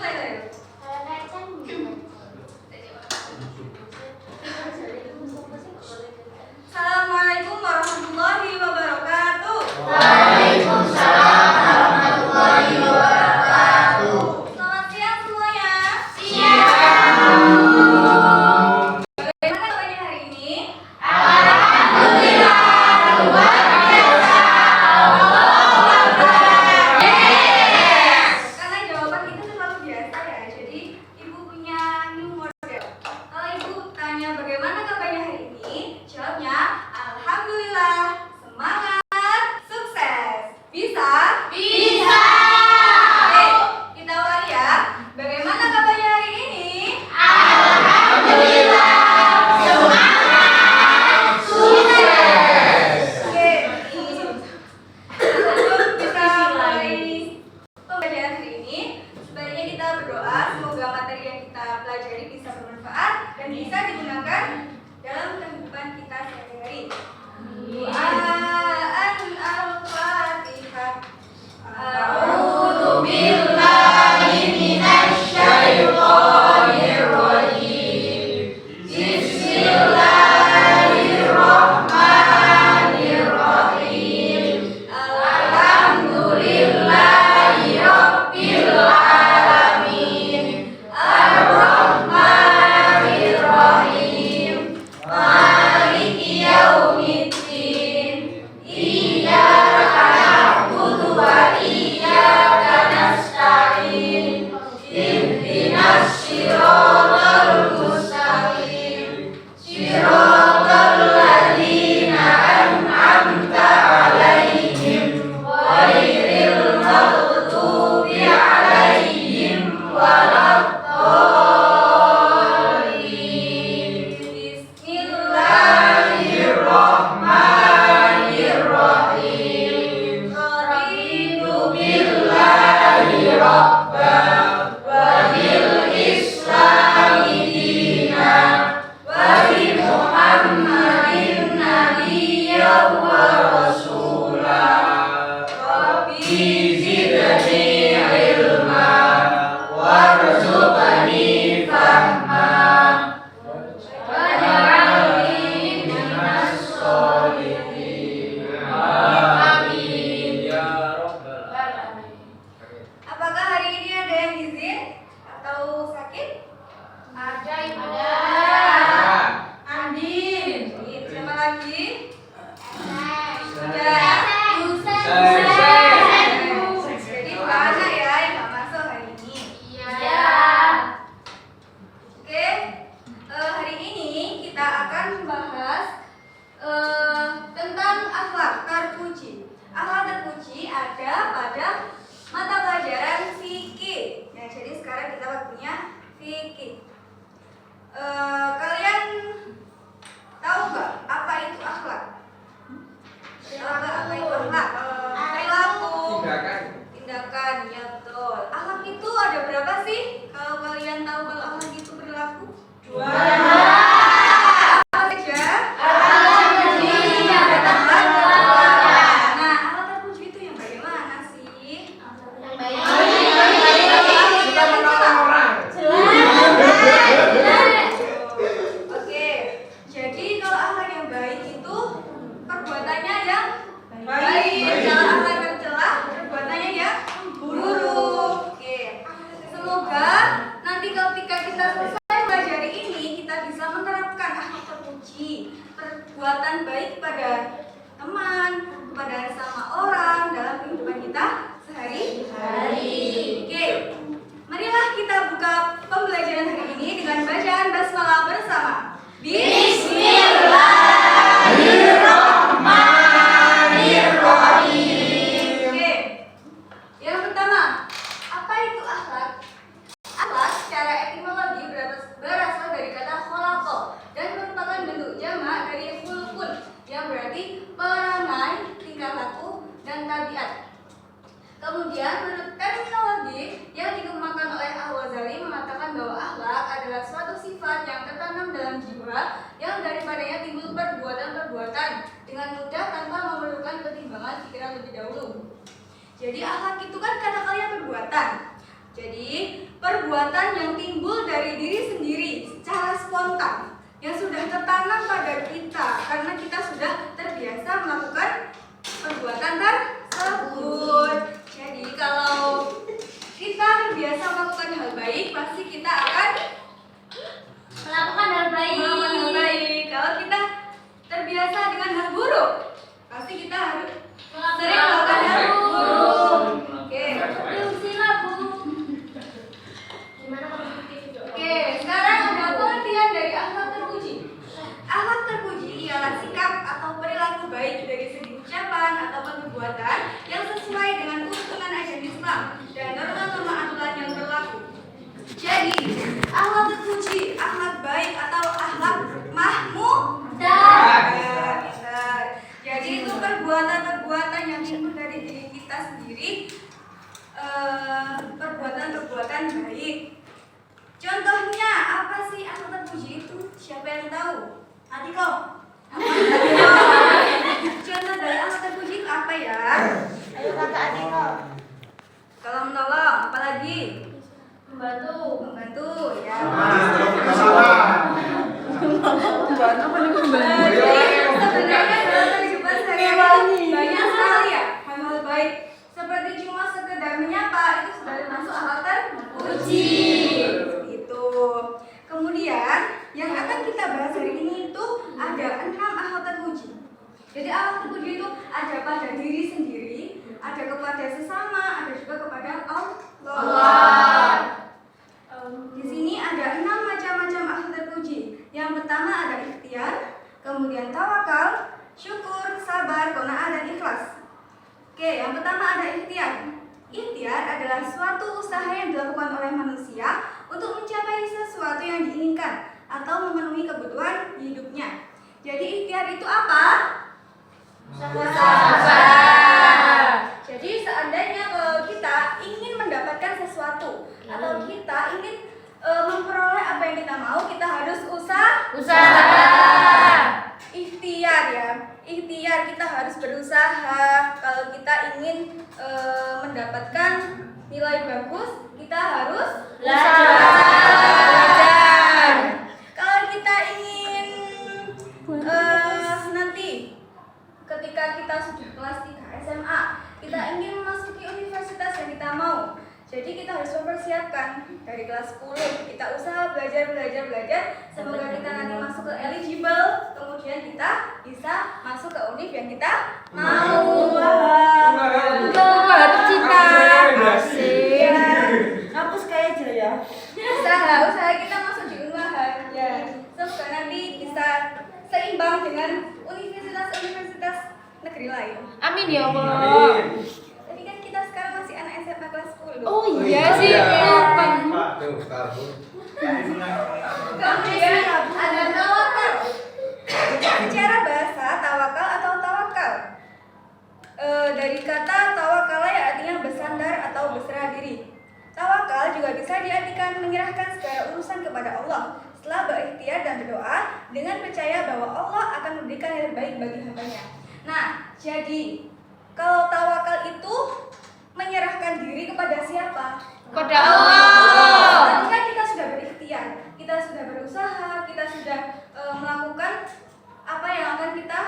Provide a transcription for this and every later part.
Assalamualaikum warahmatullahi wabarakatuh. Waalaikumsalam warahmatullahi wabarakatuh. Selamat siang semuanya. Siang. Bagaimana kabarnya hari ini? Alhamdulillah luar biasa. Allahu Akbar. Karena jawaban itu terlalu biasa ya, jadi ibu punya new model. Kalau ibu tanya bagaimana kabarnya hari ini, jawabnya alhamdulillah. Semangat, sukses. Bisa? Bisa. Oke, kita ulang ya. Bagaimana kabarnya hari ini? Alhamdulillah. Semangat. Sukses. Oke, sebelum kita mulai pembelajaran hari ini, sebaiknya kita berdoa semoga materi yang kita pelajari bisa bermanfaat dan bisa digunakan dalam kehidupan kita sehari-hari. Doaan al-Fatihah. A'udzu billahi minasy syaithanir rajim. Bismillahirrahmanirrahim. Alhamdulillahi rabbil alamin. Ar-Rahmanir Rahim. Maliki yaumiddin. Iyyaka na'budu wa iyyaka nasta'in. Ihdinas siratal mustaqim. Siratal ladzina an'amta 'alaihim ghairil maghdubi 'alaihim waladdallin. Bismillahirrahmanirrahim. Raditu billahi rabban wa bil islami dinan wa bi Muhammadin nabiyyan wa rasulah. Rabbi zidni ilma warzuqni fahma waj'alni minas sholihin. Amin ya rabbal alamin. Apakah hari ini ada yang izin atau sakit? Ada Ibu. Andin. Siapa lagi? Saya. Jadi bukan anak ya yang nggak masuk hari ini. Iya. Oke, hari ini kita akan membahas tentang akhlak terpuji. Akhlak terpuji ada pada mata pelajaran fikih. Ya, jadi sekarang kita waktunya fikih. Kalian tahu nggak apa itu akhlak? Tahu nggak apa itu akhlak? Perilaku. Tindakan, ya betul. Akhlak itu ada berapa sih? Kalau kalian tahu kalau akhlak itu perilaku? Dua. Apa saja? Nah, akhlak terpuji itu yang bagaimana sih? Oke, jadi kalau akhlak yang baik itu perbuatannya yang baik. Kalau akhlak yang celah, perbuatannya yang buruk. Oke, semoga nanti ketika kita selesai belajar ini, kita bisa menerapkan akhlak terpuji, perbuatan baik pada teman, kepada sama orang dalam kehidupan kita sehari-hari. Oke, marilah kita buka pembelajaran hari ini dengan bacaan basmalah bersama. Bismillahirrahmanirrahim. Oke, yang pertama, apa itu akhlak? Akhlak secara etimologi berasal dari kata kholaqa dan merupakan bentuk jamak dari khulqun yang berarti perangai, tingkah laku, dan tabiat. Kemudian menurut terminologi yang dikembangkan oleh Al-Ghazali mengatakan bahwa akhlak adalah suatu sifat yang tertanam dalam jiwa yang daripadanya timbul perbuatan-perbuatan dengan mudah tanpa memerlukan pertimbangan pikiran lebih dahulu. Jadi akhlak itu kan kata kalian perbuatan. Jadi perbuatan yang timbul dari diri sendiri secara spontan, yang sudah tertanam pada kita karena kita sudah terbiasa melakukan perbuatan tersebut. Jadi kalau kita terbiasa melakukan hal baik, pasti kita akan Melakukan hal baik. melakukan hal baik. Kalau kita terbiasa dengan hal buruk, pasti kita harus sering melakukan hal buruk. Oke. Silah, Bu. Gimana kalau seperti itu? Oke, sekarang ada pengertian dari akhlak terpuji. Akhlak terpuji ialah sikap atau perilaku baik dari segi ucapan ataupun perbuatan yang sesuai dengan tuntunan ajaran Islam dan norma-norma aturan yang berlaku. Jadi, akhlak terpuji, akhlak baik atau akhlak mahmudah. Benar. Jadi itu perbuatan-perbuatan yang timbul dari diri kita sendiri, perbuatan-perbuatan baik. Contohnya apa sih akhlak terpuji itu? Siapa yang tahu? Atiko. Contoh dari akhlak terpuji itu apa ya? Ayo kata Atiko. Kalau menolong, apalagi? Membantu. Membantu, ya. Jadi sebenarnya dalam kehidupan sehari-hari banyak sekali ya hal-hal baik. Seperti cuma sekedar menyapa itu sudah termasuk akhlak terpuji. Itu. Kemudian yang akan kita bahas hari ini itu ada 6 akhlak terpuji. Jadi akhlak terpuji itu ada pada diri sendiri, ada kepada sesama, ada juga kepada Allah. Di sini ada 6 macam-macam akhlak terpuji. Yang pertama ada ikhtiar, kemudian tawakal, syukur, sabar, qanaah dan ikhlas. Oke, yang pertama ada ikhtiar. Ikhtiar adalah suatu usaha yang dilakukan oleh manusia untuk mencapai sesuatu yang diinginkan atau memenuhi kebutuhan hidupnya. Jadi ikhtiar itu apa? Usaha. Jadi seandainya kalau kita ingin mendapatkan sesuatu atau kita ingin memperoleh apa yang kita mau, kita harus usaha. Ikhtiar ya. Ikhtiar kita harus berusaha. Kalau kita ingin mendapatkan nilai bagus, kita harus belajar. Kalau kita ingin nanti ketika kita sudah kelas 3 SMA, kita ingin memasuki universitas yang kita mau. Jadi kita harus mempersiapkan dari kelas 10, kita usaha belajar. Semoga kita nanti masuk ke eligible, kemudian kita bisa masuk ke univ yang kita mau. Hapus kayak aja ya. Usaha kita masuk di Unmaha ya. Semoga nanti bisa seimbang dengan universitas negeri lain. Amin ya Allah. Tapi kan kita sekarang masih anak SMA kelas 10. Oh iya sih. Kemudian ada tawakal. Secara bahasa tawakal atau tawakal dari kata tawakal ya artinya bersandar atau berserah diri. Tawakal juga bisa diartikan menyerahkan segala urusan kepada Allah setelah berikhtiar dan berdoa dengan percaya bahwa Allah akan memberikan yang terbaik bagi hambanya. Nah, jadi kalau tawakal itu menyerahkan diri kepada siapa? Kepada Allah. Ketika kita sudah berikhtiar, kita sudah berusaha, kita sudah melakukan apa yang akan kita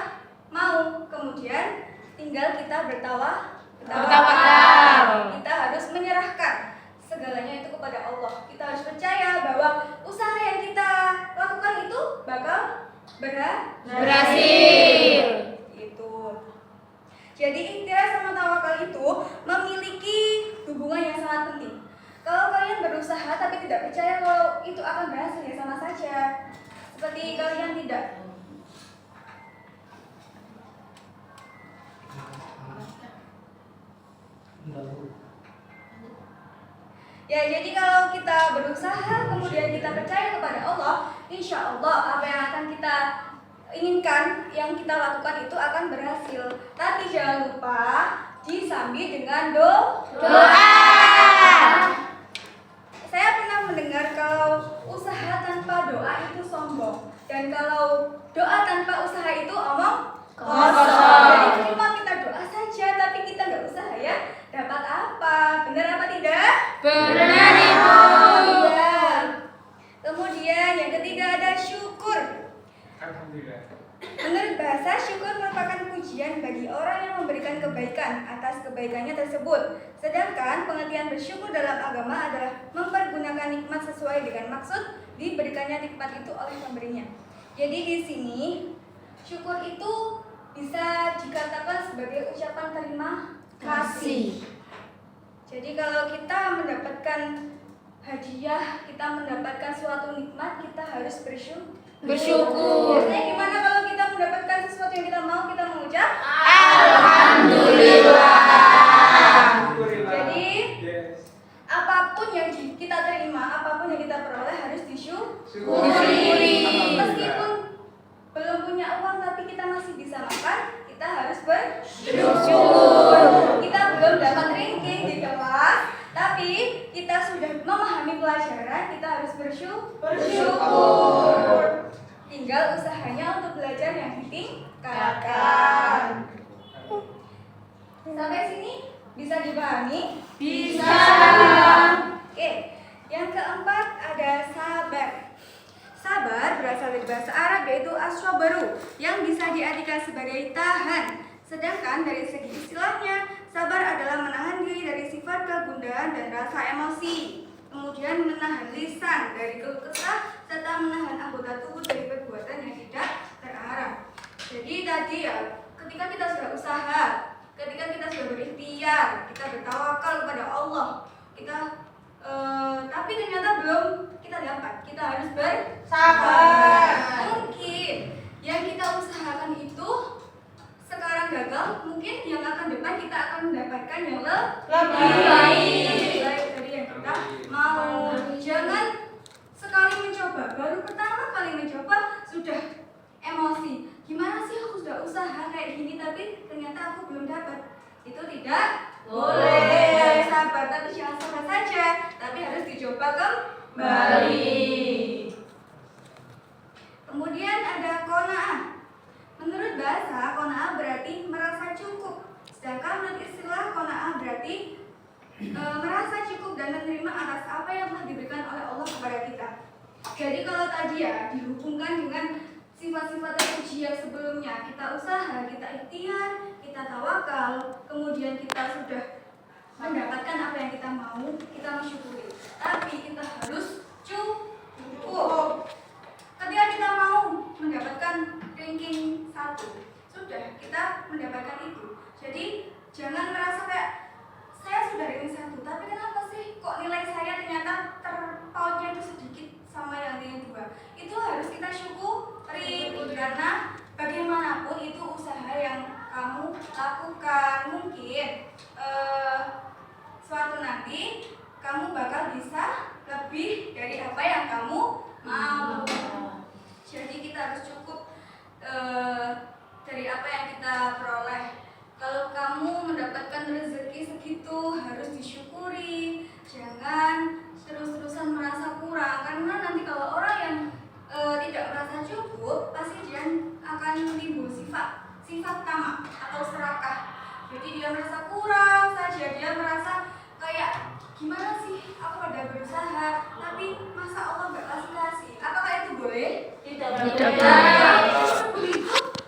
mau, kemudian tinggal kita bertawakal. Kita harus menyerahkan segalanya itu kepada Allah. Kita harus percaya bahwa usaha yang kita lakukan itu bakal berhasil. Itu. Jadi ikhtiar sama tawakal itu memiliki hubungan yang sangat penting. Kalau kalian berusaha tapi tidak percaya kalau itu akan berhasil, ya sama saja seperti kalian tidak. Ya, jadi kalau kita berusaha kemudian kita percaya kepada Allah, insya Allah apa yang akan kita inginkan, yang kita lakukan itu akan berhasil. Tapi jangan lupa disambi dengan doa. Saya pernah mendengar kalau usaha tanpa doa itu sombong, dan kalau doa tanpa usaha itu omong kosong. Jadi cuma kita doa saja tapi kita nggak usaha, ya dapat apa? Benar apa tidak? Benar, Ibu. syukur dalam agama adalah mempergunakan nikmat sesuai dengan maksud diberikannya nikmat itu oleh pemberinya. Jadi di sini syukur itu bisa dikatakan sebagai ucapan terima kasih. Jadi kalau kita mendapatkan hadiah, kita mendapatkan suatu nikmat, kita harus bersyukur. Biasanya gimana kalau kita mendapatkan sesuatu yang kita mau, kita mengucap Alhamdulillah. Jadi apapun yang kita terima, apapun yang kita peroleh harus disyukuri. Meskipun belum punya uang tapi kita masih bisa makan, kita harus bersyukur. Kita belum dapat ranking di kelas, tapi kita sudah memahami pelajaran, kita harus bersyukur. Tinggal usahanya untuk belajar yang ditingkatkan. Sampai sini bisa dipahami? Bisa. Oke, yang keempat ada sabar. Sabar berasal dari bahasa Arab yaitu as-sabaru yang bisa diartikan sebagai tahan. Sedangkan dari segi istilahnya, sabar adalah menahan diri dari sifat kegundahan dan rasa emosi. Kemudian menahan lisan dari keluh kesah serta menahan anggota tubuh dari perbuatan yang tidak terarah. Jadi tadi ya, ketika kita sudah usaha, ketika kita sudah berikhtiar, kita bertawakal kepada Allah, tapi ternyata belum kita dapat, kita harus bersabar. Mungkin yang kita usahakan itu sekarang gagal, mungkin yang akan depan kita akan mendapatkan yang lebih baik dari yang kita mau. Jangan sekali mencoba, baru pertama kali mencoba sudah emosi. Gimana sih, aku sudah usaha kayak gini tapi ternyata aku belum dapat. Itu tidak boleh. Harus sabar, tapi jangan sabar saja, tapi harus dicoba kembali. Kemudian ada qanaah. Menurut bahasa, qanaah berarti merasa cukup. Sedangkan menurut istilah qanaah berarti merasa cukup dan menerima atas apa yang telah diberikan oleh Allah kepada kita. Jadi kalau tadi ya dihubungkan dengan sifat-sifat terpuji yang sebelumnya, kita usaha, kita ikhtiar, kita tawakal, kemudian kita sudah mendapatkan apa yang kita mau, kita mensyukuri. Tapi kita harus cukup. Ketika kita mau mendapatkan ranking 1, sudah kita mendapatkan itu. Jadi jangan merasa kayak saya sudah ranking 1, tapi kenapa sih kok nilai saya ternyata terpautnya itu sedikit sama yang ranking 2. Itu harus kita syukuri, karena bagaimanapun itu usaha yang kamu lakukan. Mungkin suatu nanti kamu bakal bisa lebih dari apa yang kamu mau. Jadi kita harus cukup dari apa yang kita peroleh. Kalau kamu mendapatkan rezeki segitu harus disyukuri. Jangan terus-terusan merasa kurang, karena nanti kalau orang yang tidak merasa cukup, pasti dia akan timbul sifat tamak atau serakah. Jadi dia merasa kurang saja, dia merasa kayak gimana sih, aku udah berusaha tapi masa Allah gak kasih. Apakah itu boleh? Tidak boleh.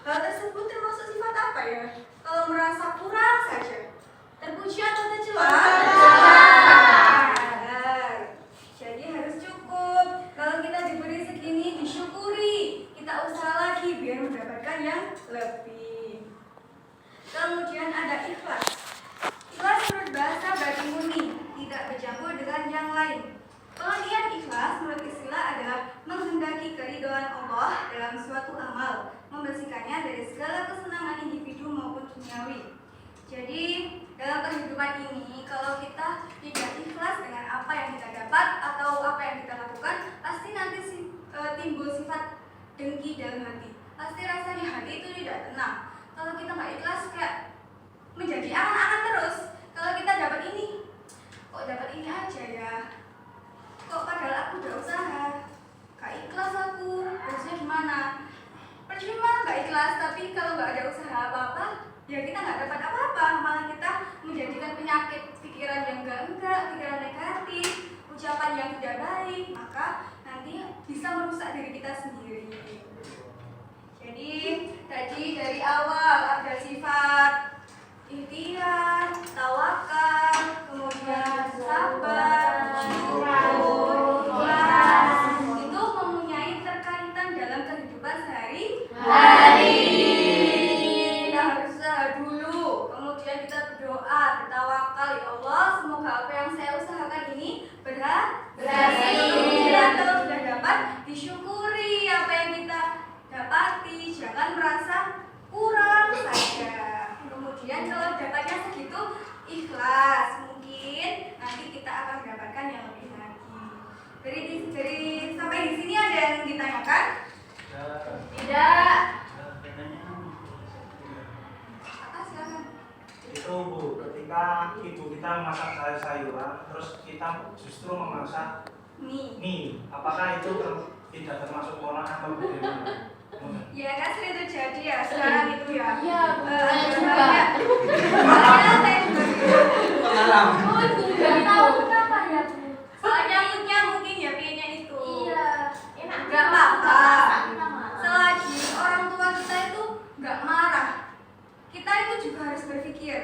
Hal tersebut termasuk sifat apa ya? Kalau merasa kurang saja, terpuji atau tercela? Jadi harus cukup. Kalau kita diberi segini, disyukuri. Kita usaha lagi biar mendapatkan yang lebih. Kemudian ada ikhlas. Ikhlas menurut bahasa berarti murni, tidak bercampur dengan yang lain. Pengertian ikhlas menurut istilah adalah menghendaki keridhaan Allah dalam suatu amal, membersihkannya dari segala kesenangan individu maupun duniawi. Jadi dalam kehidupan ini, kalau kita tidak ikhlas dengan apa yang kita dapat atau apa yang kita lakukan, pasti nanti timbul sifat dengki dalam hati. Pasti rasanya hati itu tidak tenang. Kalau kita nggak ikhlas, kayak menjadi angan-angan terus. Kalau kita dapat ini, kok dapat ini aja ya? Kok padahal aku udah usaha, gak ikhlas aku, harusnya gimana? Percuma gak ikhlas, tapi kalau gak ada usaha apa-apa, ya kita gak dapat apa-apa. Malah kita menjadikan penyakit pikiran yang enggak, pikiran negatif, ucapan yang tidak baik, maka nanti bisa merusak diri kita sendiri. Jadi tadi dari awal ada sifat ikhtiar, tawakal, kemudian kemudian sabar, syukur, ikhlas. Itu mempunyai terkaitan dalam kehidupan sehari-hari. Kita harus usaha dulu, kemudian kita berdoa, bertawakal, ya Allah, semoga apa yang saya usahakan ini berhasil. Kemudian kalau sudah dapat, disyukuri apa yang kita dapati, jangan merasa kurang saja. Kemudian kalau dapatnya segitu, ikhlas. Mungkin nanti kita akan mendapatkan yang lebih lagi. Dari sampai di sini ada yang ditanyakan? Tidak. Apa silakan? Itu Bu, ketika ibu kita memasak sayur-sayuran, terus kita justru memasak mie, apakah itu tidak termasuk pola atau bagaimana? Ya kan sering terjadi ya sekarang itu ya. Iya, Ada juga. banyak. Soalnya saya juga gitu. Pengalaman. Nggak tahu kenapa ya. Soalnya moodnya mungkin ya pengennya itu. Iya, enak. Nggak apa-apa. Kita marah. Selagi orang tua kita itu nggak marah, kita itu juga harus berpikir.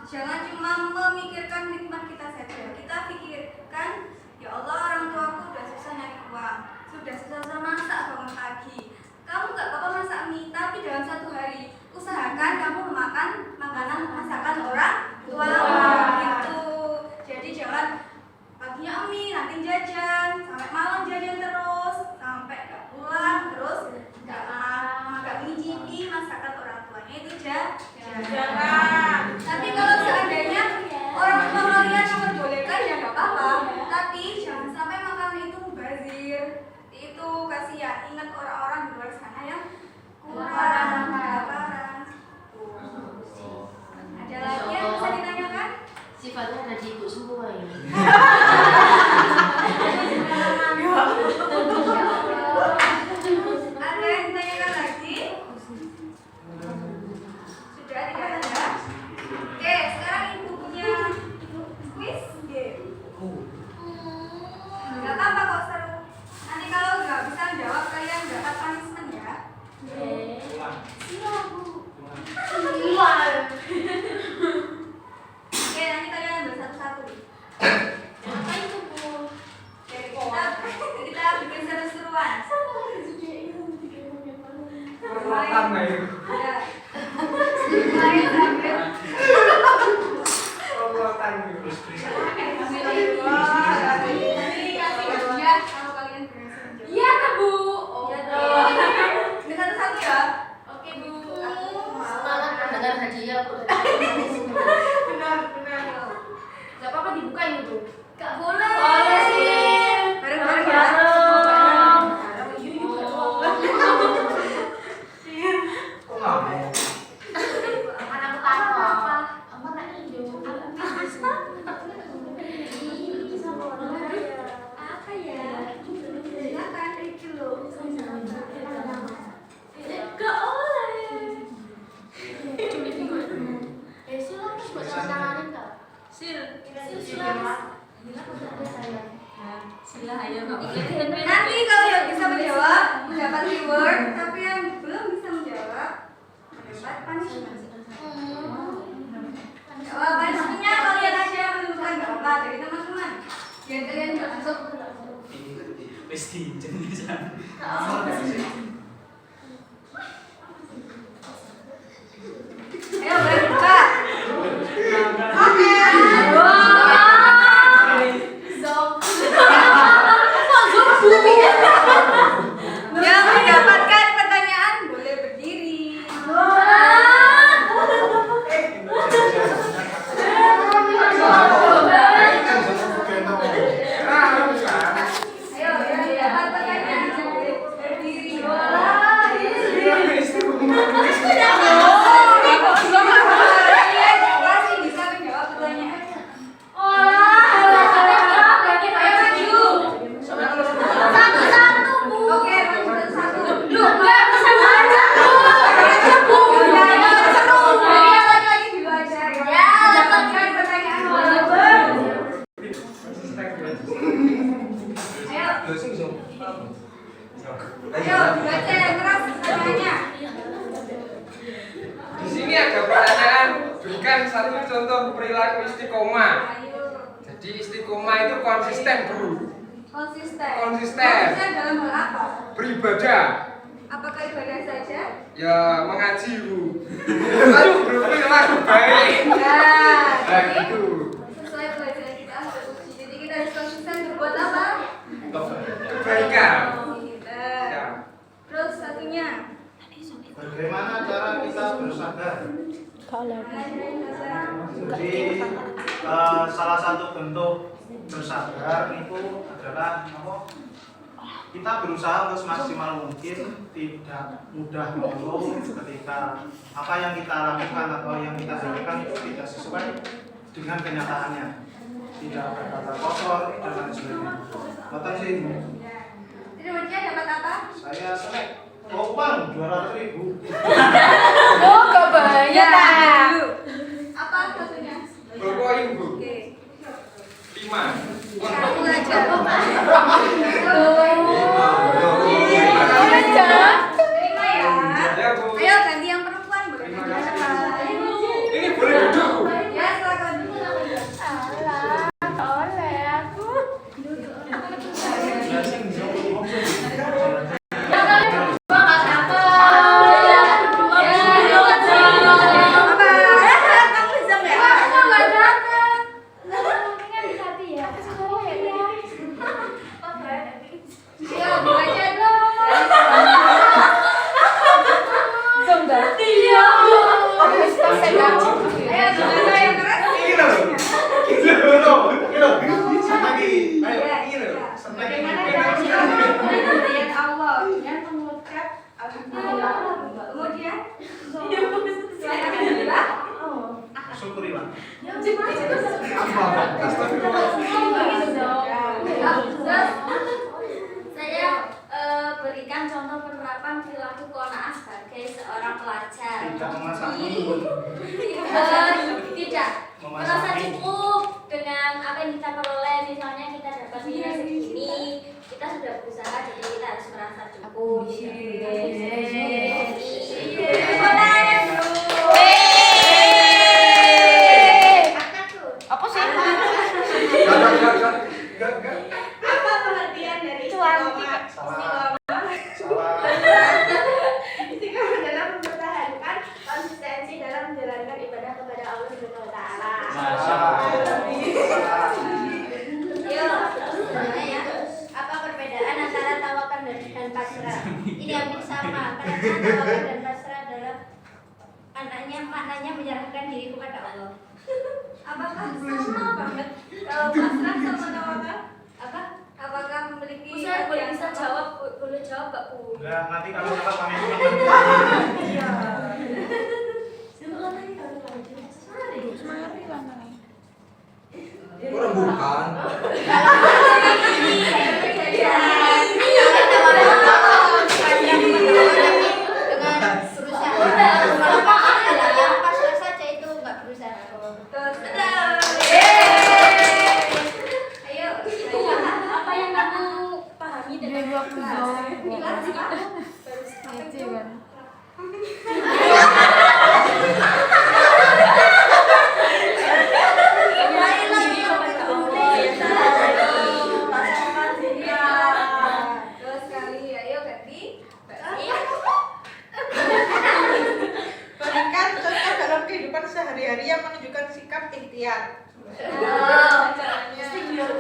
Jangan cuma memikirkan nikmat kita saja. Kita pikirkan, ya Allah, orang tuaku udah susah nyari uang, sudah susah masak bangun pagi. Kamu nggak apa-apa masak mie, tapi dalam satu hari usahakan kamu memakan makanan masakan orang tua. Gitu. Jadi jangan paginya mie, nanti jajan, sampai malam jajan terus, sampai nggak pulang, terus nggak mencicipi masakan orang tuanya, itu jangan. Tapi kalau seandainya orang tua kalian memperbolehkan ya nggak apa-apa, tapi jangan sampai makanan itu mubazir. Itu kasihan, ingat orang-orang di luar sana yang kurang kelaparan. Ada lagi yang bisa ditanyakan? Sifatnya ada di ibu semua ya. Ada yang ditanyakan lagi? Sudah tidak ada? Oke, sekarang ibu punya quiz game. Gak apa-apa kok, seru. Nanti kalau nggak bisa jawab kalian dapat punishment ya. Oke, nanti kalian bersatu-satu. Apa itu, Bu? Oke, kita bikin seru-seruan. Peralatan nggak ya? Ya. Mulai sampai. Peralatan gitu. Nanti dikasih hadiah kalau kalian berhasil menjawab. Iya, Kak, Bu. Iya dong. Ini satu-satu ya. Oke, Bu. Semangat mendengar hadiah, Bu. Benar. Gak apa-apa dibuka ini, Bu. Gak boleh. Boleh sih. Bareng-bareng ya. Kok nggak mau? Anak apa? Anak hijau. Apa ya? Silakan Riki lo. Gak oleh. Silakan buat tanganin, Kak. Sila ayo, Kak. Nanti kalau yang bisa menjawab mendapat reward, tapi yang belum bisa menjawab mendapat punishment. Kalau punishmentnya kalian aja yang menentukan, nggak apa dari teman-teman. Biar kalian nggak masuk. Pasti jangan. Ayo berbuka. Oke. Yang mendapatkan pertanyaan boleh berdiri. Ayo, yang dapat pertanyaan boleh berdiri. Kalian pasti bisa menjawab pertanyaannya. Oke, satu. Loh, enggak bisa aja. Lagi dulu aja. Ya, dapatkan pertanyaan Ayo, baca yang keras pertanyaannya. Di sini ada pertanyaan, berikan satu contoh perilaku istiqomah. Ayo. Jadi istiqomah itu konsisten, Bu. Konsisten. Konsisten. Konsisten dalam hal apa? Beribadah. Apakah ibadah saja? Ya mengaji, Bu. Kan berperilaku baik. Nah, Nah, jadi gitu. sesuai pelajaran kita teruji. Jadi kita harus konsisten berbuat apa? Kebaikan. Kita. Ya. Terus satunya. Bagaimana cara kita bersabar? Jadi salah satu bentuk bersabar itu adalah apa? Kita berusaha untuk semaksimal mungkin tidak mudah mengeluh ketika apa yang kita lakukan atau yang kita harapkan itu tidak sesuai dengan kenyataannya, tidak berkata kotor dan lain sebagainya. Kata sih, Jadi Mutia dapat apa? saya snack. Oh, uang 200.000. Oh, kebayang. Dulu. Apa satunya? Berpoin, Bu. Oke. 5. Satu aja. Terima ya. Ya, Bu. Ayo ganti yang perempuan boleh. Terima kasih. Ini boleh duduk, Bu. Ya silakan. Oleh aku. Kemudian Allah dengan mengucap alhamdulillah. Kemudian alhamdulillah. Syukurilah. Saya berikan contoh penerapan perilaku qanaah sebagai seorang pelajar. Tidak memasak mie. Tidak merasa cukup dengan apa yang kita peroleh. Misalnya kita dapat nilai segini, kita sudah berusaha, jadi kita harus merasa cukup. Apa sih? Apa pengertian dari istiqomah? Salah. Istiqomah dalam mempertahankan konsistensi dalam menjalankan ibadah kepada Allah Subhanahu wa taala. Yuk, selanjutnya ya. Apa perbedaan antara tawakal dan pasrah? Ini hampir sama, karena tawakal dan pasrah adalah maknanya menyerahkan diri kepada Allah. Apakah sama banget kalau pasrah sama tawakal? Apa? Apakah memiliki Bisa boleh yang bisa sama? jawab, boleh jawab Mbak Bu. Enggak, nanti kalau kita panen Iya. Orang bukan. Dengan berusaha. Yang pasrah saja itu nggak berusaha. Terus ayo, Apa yang kamu pahami dengan pasrah? mulai lagi kepada Allah ya. Terus kali ayo ganti. Berikan contoh dalam kehidupan sehari-hari yang menunjukkan sikap ikhtiar.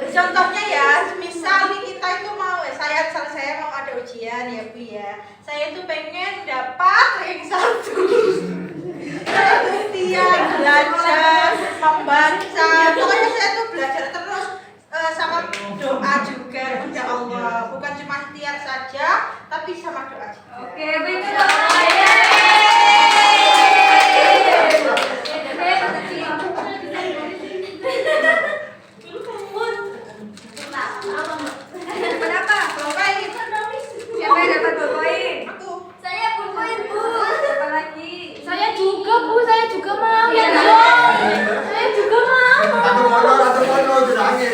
Contohnya ya, misal nih kita itu mau, saya mau ada ujian ya Bu ya. Saya itu pengen dapat rank 1. Saya ikhtiar belajar, membaca. Pokoknya saya tuh belajar terus sama doa juga kepada Allah. Bukan cuma ikhtiar saja, tapi sama doa juga. Oke, betul. Kenapa? Poin. Siapa yang dapat poin? Aku Saya pun poin Bu. Siapa lagi? Saya juga Bu, saya juga mau. Ya dong. Saya juga mau. Atau motor jerangnya.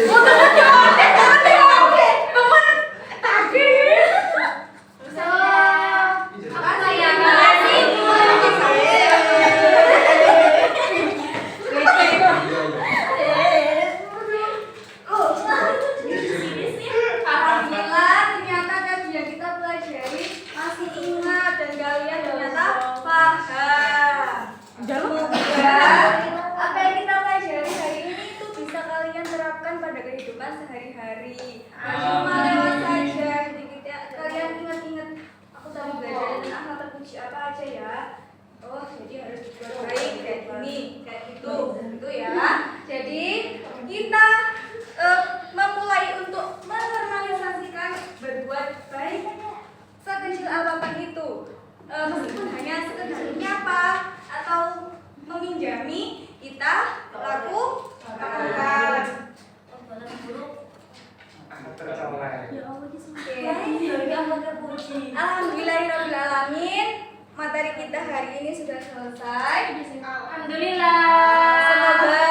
hari. Gak cuma lewat saja. Jadi kalian ingat-ingat aku tadi belajar tentang akhlak terpuji apa aja ya. Oh, jadi harus berbuat baik kayak gini, kayak gitu, gitu ya. Jadi kita memulai untuk menormalisasikan berbuat baik sekecil apapun itu, meskipun hanya sekedar menyapa atau meminjami, kita lakukan. Tercolek. Alhamdulillahirobbilalamin, materi kita hari ini sudah selesai. Alhamdulillah. Semoga